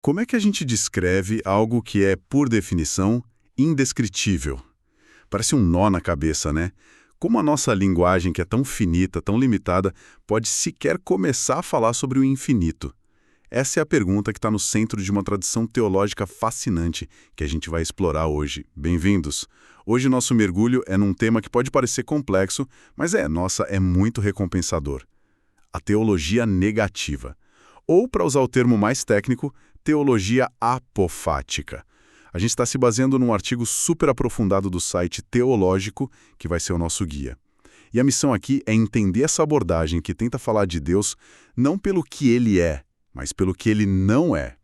Como é que a gente descreve algo que é, por definição, indescritível? Parece um nó na cabeça, né? Como a nossa linguagem, que é tão finita, tão limitada, pode sequer começar a falar sobre o infinito? Essa é a pergunta que está no centro de uma tradição teológica fascinante que a gente vai explorar hoje. Bem-vindos! Hoje nosso mergulho é num tema que pode parecer complexo, mas é muito recompensador. A teologia negativa. Ou, para usar o termo mais técnico, teologia apofática. A gente está se baseando num artigo super aprofundado do site Teológico, que vai ser o nosso guia. E a missão aqui é entender essa abordagem que tenta falar de Deus não pelo que ele é, mas pelo que ele não é.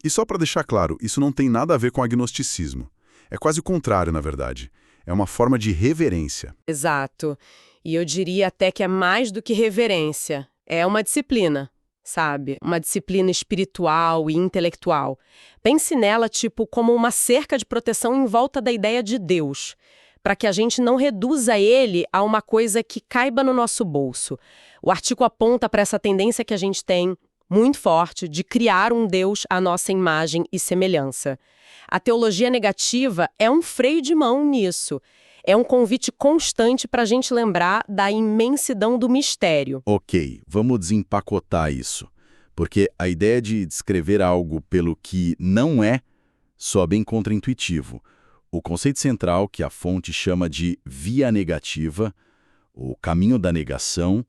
E só para deixar claro, isso não tem nada a ver com agnosticismo. É quase o contrário, na verdade. É uma forma de reverência. Exato. E eu diria até que é mais do que reverência. É uma disciplina, sabe? Uma disciplina espiritual e intelectual. Pense nela tipo como uma cerca de proteção em volta da ideia de Deus, para que a gente não reduza ele a uma coisa que caiba no nosso bolso. O artigo aponta para essa tendência que a gente tem, muito forte, de criar um Deus à nossa imagem e semelhança. A teologia negativa é um freio de mão nisso. É um convite constante para a gente lembrar da imensidão do mistério. Ok, vamos desempacotar isso. Porque a ideia de descrever algo pelo que não é soa bem contraintuitivo. O conceito central, que a fonte chama de via negativa, o caminho da negação,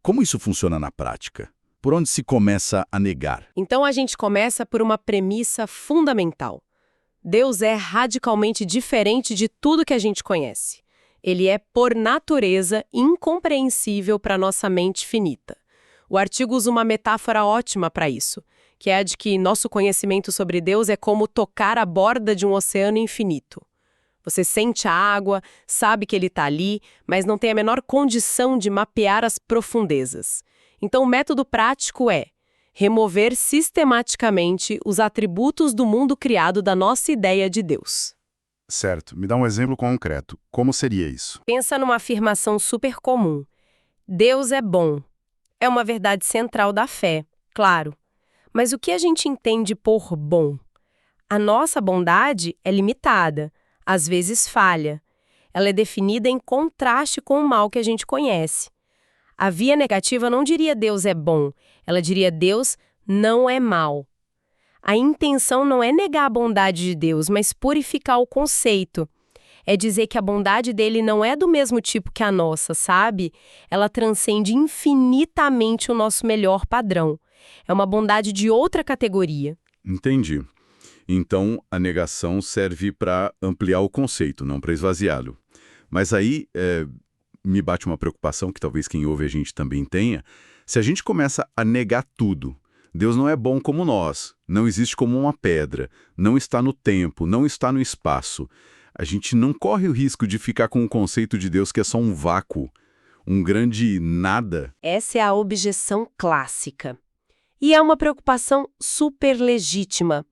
como isso funciona na prática? Por onde se começa a negar? Então a gente começa por uma premissa fundamental. Deus é radicalmente diferente de tudo que a gente conhece. Ele é, por natureza, incompreensível para nossa mente finita. O artigo usa uma metáfora ótima para isso, que é a de que nosso conhecimento sobre Deus é como tocar a borda de um oceano infinito. Você sente a água, sabe que ele está ali, mas não tem a menor condição de mapear as profundezas. Então, o método prático é remover sistematicamente os atributos do mundo criado da nossa ideia de Deus. Certo. Me dá um exemplo concreto. Como seria isso? Pensa numa afirmação super comum. Deus é bom. É uma verdade central da fé, claro. Mas o que a gente entende por bom? A nossa bondade é limitada, às vezes falha. Ela é definida em contraste com o mal que a gente conhece. A via negativa não diria Deus é bom, ela diria Deus não é mal. A intenção não é negar a bondade de Deus, mas purificar o conceito. É dizer que a bondade dele não é do mesmo tipo que a nossa, sabe? Ela transcende infinitamente o nosso melhor padrão. É uma bondade de outra categoria. Entendi. Então, a negação serve para ampliar o conceito, não para esvaziá-lo. Mas aí, me bate uma preocupação que talvez quem ouve a gente também tenha. Se a gente começa a negar tudo, Deus não é bom como nós, não existe como uma pedra, não está no tempo, não está no espaço. A gente não corre o risco de ficar com um conceito de Deus que é só um vácuo, um grande nada. Essa é a objeção clássica. E é uma preocupação super legítima.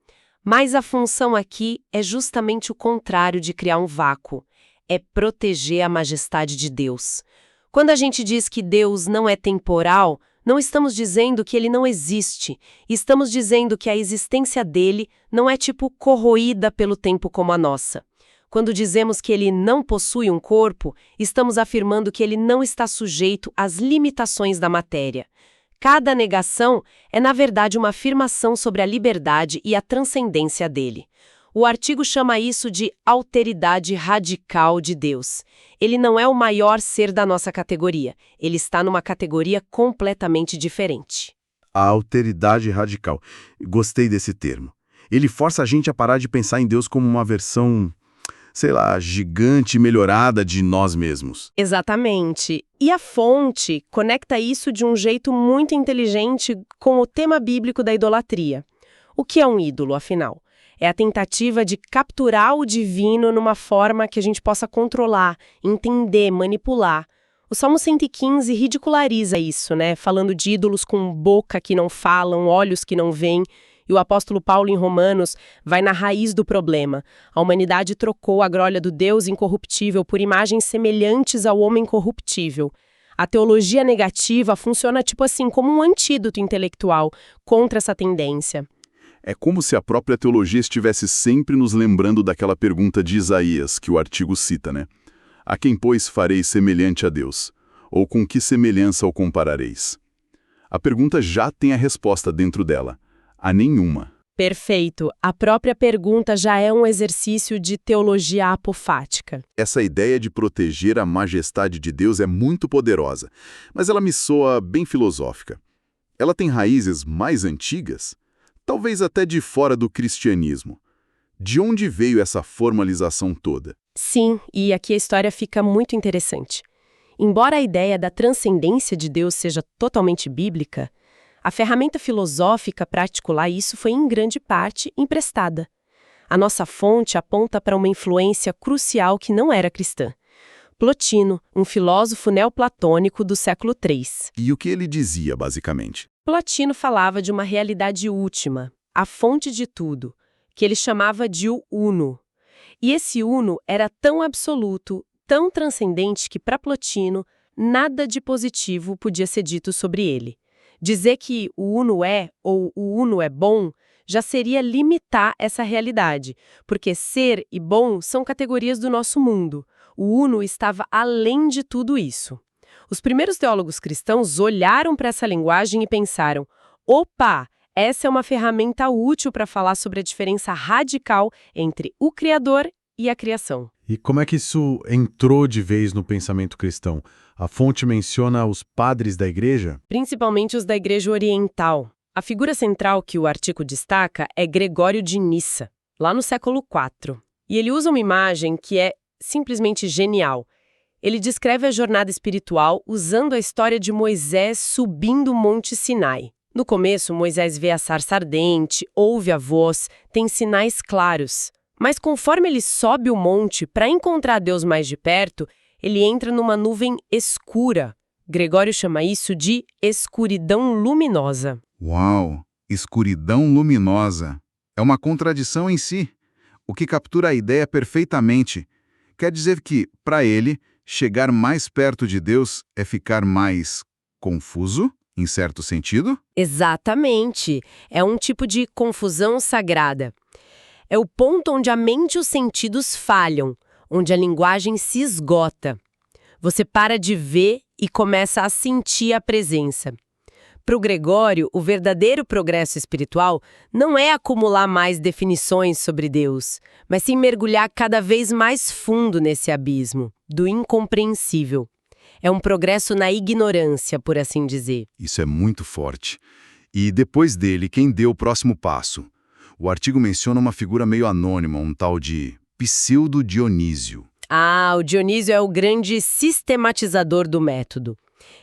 Mas a função aqui é justamente o contrário de criar um vácuo. É proteger a majestade de Deus. Quando a gente diz que Deus não é temporal, não estamos dizendo que ele não existe. Estamos dizendo que a existência dele não é tipo corroída pelo tempo como a nossa. Quando dizemos que ele não possui um corpo, estamos afirmando que ele não está sujeito às limitações da matéria. Cada negação é, na verdade, uma afirmação sobre a liberdade e a transcendência dele. O artigo chama isso de alteridade radical de Deus. Ele não é o maior ser da nossa categoria. Ele está numa categoria completamente diferente. A alteridade radical. Gostei desse termo. Ele força a gente a parar de pensar em Deus como uma versão, sei lá, gigante e melhorada de nós mesmos. Exatamente. E a fonte conecta isso de um jeito muito inteligente com o tema bíblico da idolatria. O que é um ídolo, afinal? É a tentativa de capturar o divino numa forma que a gente possa controlar, entender, manipular. O Salmo 115 ridiculariza isso, né? Falando de ídolos com boca que não falam, olhos que não veem. E o apóstolo Paulo, em Romanos, vai na raiz do problema. A humanidade trocou a glória do Deus incorruptível por imagens semelhantes ao homem corruptível. A teologia negativa funciona tipo assim, como um antídoto intelectual contra essa tendência. É como se a própria teologia estivesse sempre nos lembrando daquela pergunta de Isaías, que o artigo cita, né? A quem, pois, fareis semelhante a Deus? Ou com que semelhança o comparareis? A pergunta já tem a resposta dentro dela. A nenhuma. Perfeito. A própria pergunta já é um exercício de teologia apofática. Essa ideia de proteger a majestade de Deus é muito poderosa, mas ela me soa bem filosófica. Ela tem raízes mais antigas? Talvez até de fora do cristianismo. De onde veio essa formalização toda? Sim, e aqui a história fica muito interessante. Embora a ideia da transcendência de Deus seja totalmente bíblica, a ferramenta filosófica para articular isso foi em grande parte emprestada. A nossa fonte aponta para uma influência crucial que não era cristã. Plotino, um filósofo neoplatônico do século III. E o que ele dizia, basicamente? Plotino falava de uma realidade última, a fonte de tudo, que ele chamava de o uno. E esse uno era tão absoluto, tão transcendente que, para Plotino, nada de positivo podia ser dito sobre ele. Dizer que o uno é ou o uno é bom já seria limitar essa realidade, porque ser e bom são categorias do nosso mundo. O uno estava além de tudo isso. Os primeiros teólogos cristãos olharam para essa linguagem e pensaram: opa, essa é uma ferramenta útil para falar sobre a diferença radical entre o Criador e a criação. E como é que isso entrou de vez no pensamento cristão? A fonte menciona os padres da igreja? Principalmente os da Igreja Oriental. A figura central que o artigo destaca é Gregório de Nissa, lá no século IV. E ele usa uma imagem que é simplesmente genial. Ele descreve a jornada espiritual usando a história de Moisés subindo o Monte Sinai. No começo, Moisés vê a sarça ardente, ouve a voz, tem sinais claros. Mas conforme ele sobe o monte para encontrar Deus mais de perto, ele entra numa nuvem escura. Gregório chama isso de escuridão luminosa. Uau! Escuridão luminosa. É uma contradição em si, o que captura a ideia perfeitamente. Quer dizer que, para ele, chegar mais perto de Deus é ficar mais confuso, em certo sentido? Exatamente. É um tipo de confusão sagrada. É o ponto onde a mente e os sentidos falham, onde a linguagem se esgota. Você para de ver e começa a sentir a presença. Para o Gregório, o verdadeiro progresso espiritual não é acumular mais definições sobre Deus, mas sim mergulhar cada vez mais fundo nesse abismo, do incompreensível. É um progresso na ignorância, por assim dizer. Isso é muito forte. E depois dele, quem deu o próximo passo? O artigo menciona uma figura meio anônima, um tal de Pseudo-Dionísio. O Dionísio é o grande sistematizador do método.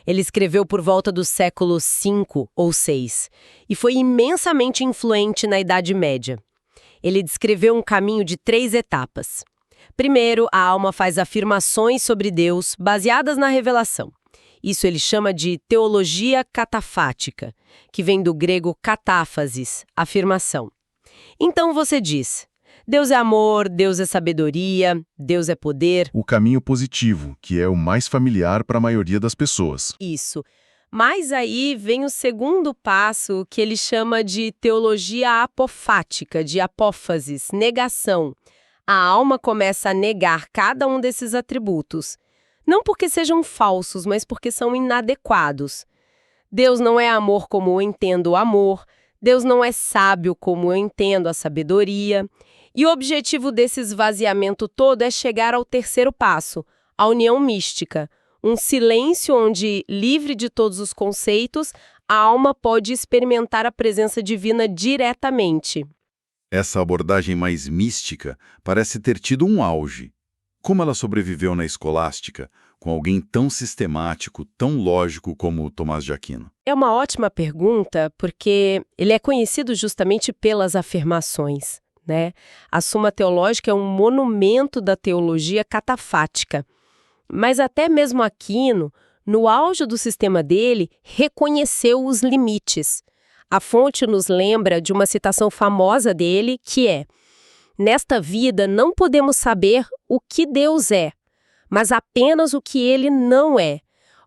Ele escreveu por volta do século V ou VI e foi imensamente influente na Idade Média. Ele descreveu um caminho de 3 etapas. Primeiro, a alma faz afirmações sobre Deus baseadas na revelação. Isso ele chama de teologia catafática, que vem do grego katáfasis, afirmação. Então você diz: Deus é amor, Deus é sabedoria, Deus é poder. O caminho positivo, que é o mais familiar para a maioria das pessoas. Isso. Mas aí vem o segundo passo, que ele chama de teologia apofática, de apófasis, negação. A alma começa a negar cada um desses atributos. Não porque sejam falsos, mas porque são inadequados. Deus não é amor como eu entendo o amor. Deus não é sábio como eu entendo a sabedoria. E o objetivo desse esvaziamento todo é chegar ao terceiro passo, a união mística. Um silêncio onde, livre de todos os conceitos, a alma pode experimentar a presença divina diretamente. Essa abordagem mais mística parece ter tido um auge. Como ela sobreviveu na escolástica, com alguém tão sistemático, tão lógico como Tomás de Aquino? É uma ótima pergunta, porque ele é conhecido justamente pelas afirmações, né? A Suma Teológica é um monumento da teologia catafática. Mas até mesmo Aquino, no auge do sistema dele, reconheceu os limites. A fonte nos lembra de uma citação famosa dele, que é: nesta vida não podemos saber o que Deus é, mas apenas o que ele não é.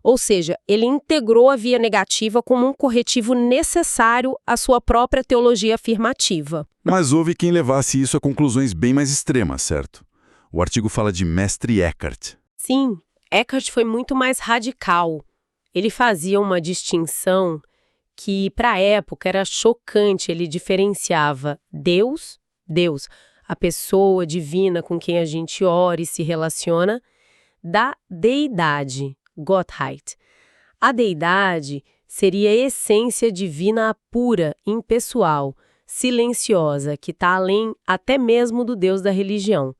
Ou seja, ele integrou a via negativa como um corretivo necessário à sua própria teologia afirmativa. Mas houve quem levasse isso a conclusões bem mais extremas, certo? O artigo fala de Mestre Eckhart. Sim, Eckhart foi muito mais radical. Ele fazia uma distinção que, para a época, era chocante. Ele diferenciava Deus, a pessoa divina com quem a gente ora e se relaciona, da deidade, Gottheit. A deidade seria a essência divina pura, impessoal, silenciosa, que está além até mesmo do Deus da religião.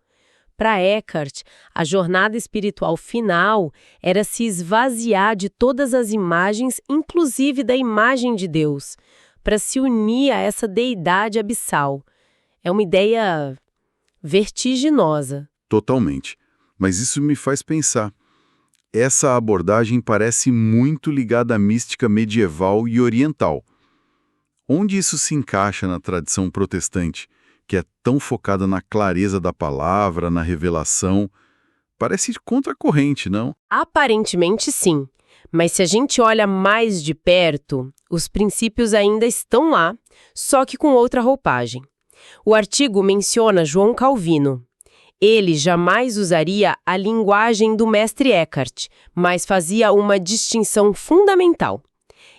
Para Eckhart, a jornada espiritual final era se esvaziar de todas as imagens, inclusive da imagem de Deus, para se unir a essa deidade abissal. É uma ideia vertiginosa. Totalmente. Mas isso me faz pensar. Essa abordagem parece muito ligada à mística medieval e oriental. Onde isso se encaixa na tradição protestante, que é tão focada na clareza da palavra, na revelação? Parece contracorrente, não? Aparentemente sim, mas se a gente olha mais de perto, os princípios ainda estão lá, só que com outra roupagem. O artigo menciona João Calvino. Ele jamais usaria a linguagem do mestre Eckhart, mas fazia uma distinção fundamental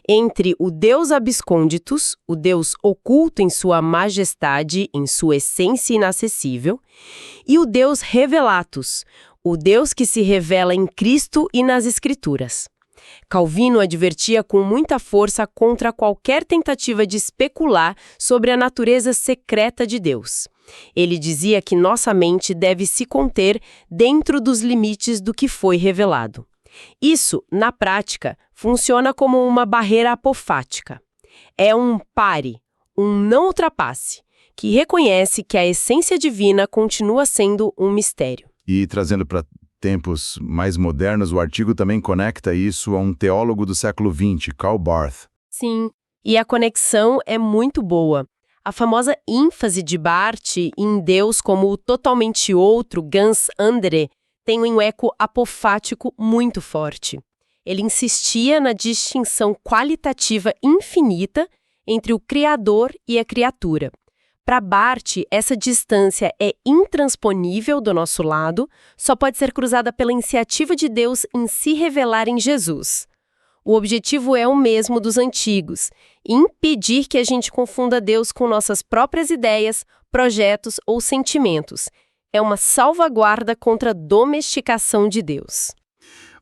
entre o Deus absconditus, o Deus oculto em sua majestade, em sua essência inacessível, e o Deus revelatus, o Deus que se revela em Cristo e nas Escrituras. Calvino advertia com muita força contra qualquer tentativa de especular sobre a natureza secreta de Deus. Ele dizia que nossa mente deve se conter dentro dos limites do que foi revelado. Isso, na prática, funciona como uma barreira apofática. É um pare, um não ultrapasse, que reconhece que a essência divina continua sendo um mistério. E trazendo para tempos mais modernos, o artigo também conecta isso a um teólogo do século XX, Karl Barth. Sim, e a conexão é muito boa. A famosa ênfase de Barth em Deus como o totalmente outro, ganz andere, tem um eco apofático muito forte. Ele insistia na distinção qualitativa infinita entre o Criador e a criatura. Para Barth, essa distância é intransponível do nosso lado, só pode ser cruzada pela iniciativa de Deus em se revelar em Jesus. O objetivo é o mesmo dos antigos: impedir que a gente confunda Deus com nossas próprias ideias, projetos ou sentimentos. É uma salvaguarda contra a domesticação de Deus.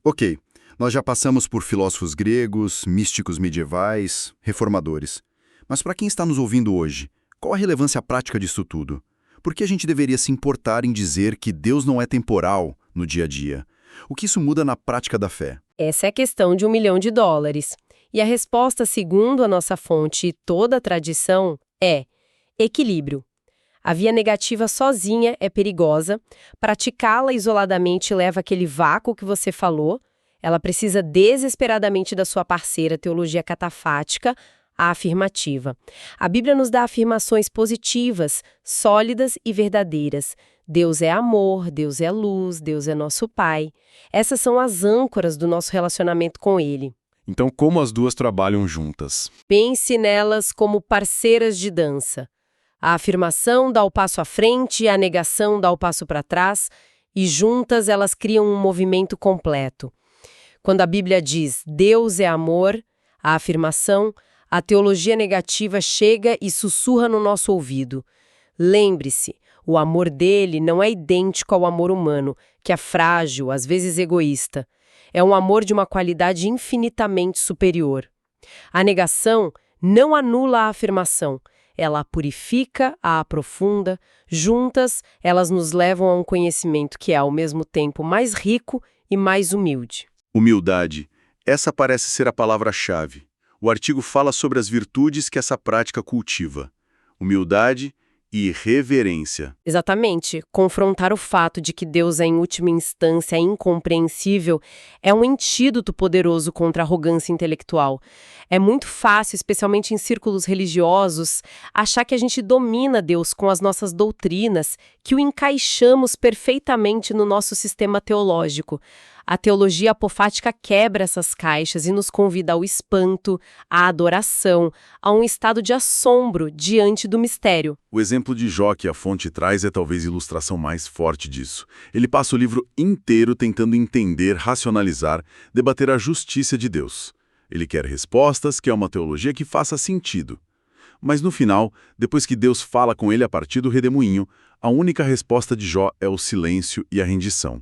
Ok, nós já passamos por filósofos gregos, místicos medievais, reformadores. Mas para quem está nos ouvindo hoje, qual a relevância prática disso tudo? Por que a gente deveria se importar em dizer que Deus não é temporal no dia a dia? O que isso muda na prática da fé? Essa é a questão de $1 milhão. E a resposta, segundo a nossa fonte e toda a tradição, é equilíbrio. A via negativa sozinha é perigosa, praticá-la isoladamente leva àquele vácuo que você falou, ela precisa desesperadamente da sua parceira teologia catafática, a afirmativa. A Bíblia nos dá afirmações positivas, sólidas e verdadeiras. Deus é amor, Deus é luz, Deus é nosso Pai. Essas são as âncoras do nosso relacionamento com Ele. Então, como as duas trabalham juntas? Pense nelas como parceiras de dança. A afirmação dá o passo à frente e a negação dá o passo para trás, e juntas elas criam um movimento completo. Quando a Bíblia diz Deus é amor, a afirmação, a teologia negativa chega e sussurra no nosso ouvido. Lembre-se, o amor dele não é idêntico ao amor humano, que é frágil, às vezes egoísta. É um amor de uma qualidade infinitamente superior. A negação não anula a afirmação. Ela a purifica, a aprofunda. Juntas, elas nos levam a um conhecimento que é, ao mesmo tempo, mais rico e mais humilde. Humildade. Essa parece ser a palavra-chave. O artigo fala sobre as virtudes que essa prática cultiva. Humildade e reverência. Exatamente. Confrontar o fato de que Deus é, em última instância, incompreensível é um antídoto poderoso contra a arrogância intelectual. É muito fácil, especialmente em círculos religiosos, achar que a gente domina Deus com as nossas doutrinas, que o encaixamos perfeitamente no nosso sistema teológico. A teologia apofática quebra essas caixas e nos convida ao espanto, à adoração, a um estado de assombro diante do mistério. O exemplo de Jó que a fonte traz é talvez a ilustração mais forte disso. Ele passa o livro inteiro tentando entender, racionalizar, debater a justiça de Deus. Ele quer respostas, quer uma teologia que faça sentido. Mas no final, depois que Deus fala com ele a partir do redemoinho, a única resposta de Jó é o silêncio e a rendição.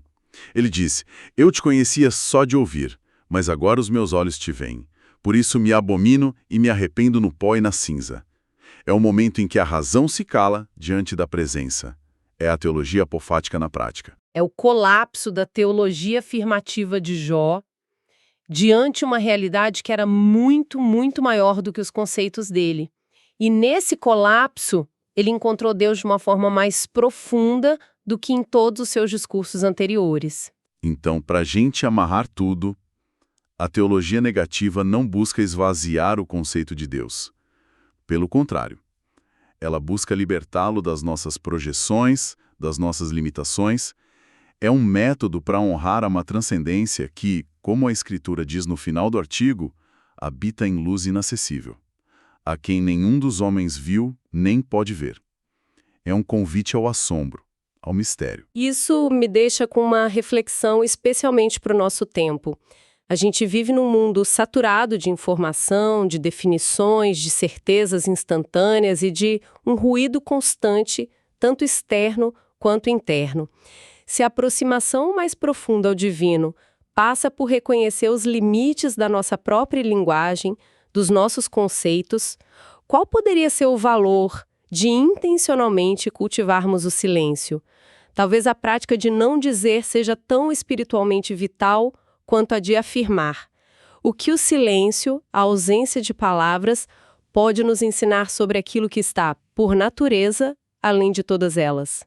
Ele diz: eu te conhecia só de ouvir, mas agora os meus olhos te veem. Por isso me abomino e me arrependo no pó e na cinza. É o momento em que a razão se cala diante da presença. É a teologia apofática na prática. É o colapso da teologia afirmativa de Jó diante uma realidade que era muito, muito maior do que os conceitos dele. E nesse colapso, ele encontrou Deus de uma forma mais profunda do que em todos os seus discursos anteriores. Então, para a gente amarrar tudo, a teologia negativa não busca esvaziar o conceito de Deus. Pelo contrário, ela busca libertá-lo das nossas projeções, das nossas limitações. É um método para honrar uma transcendência que, como a Escritura diz no final do artigo, habita em luz inacessível, a quem nenhum dos homens viu nem pode ver. É um convite ao assombro, ao mistério. Isso me deixa com uma reflexão especialmente para o nosso tempo. A gente vive num mundo saturado de informação, de definições, de certezas instantâneas e de um ruído constante, tanto externo quanto interno. Se a aproximação mais profunda ao divino passa por reconhecer os limites da nossa própria linguagem, dos nossos conceitos, qual poderia ser o valor de intencionalmente cultivarmos o silêncio? Talvez a prática de não dizer seja tão espiritualmente vital quanto a de afirmar. O que o silêncio, a ausência de palavras, pode nos ensinar sobre aquilo que está, por natureza, além de todas elas?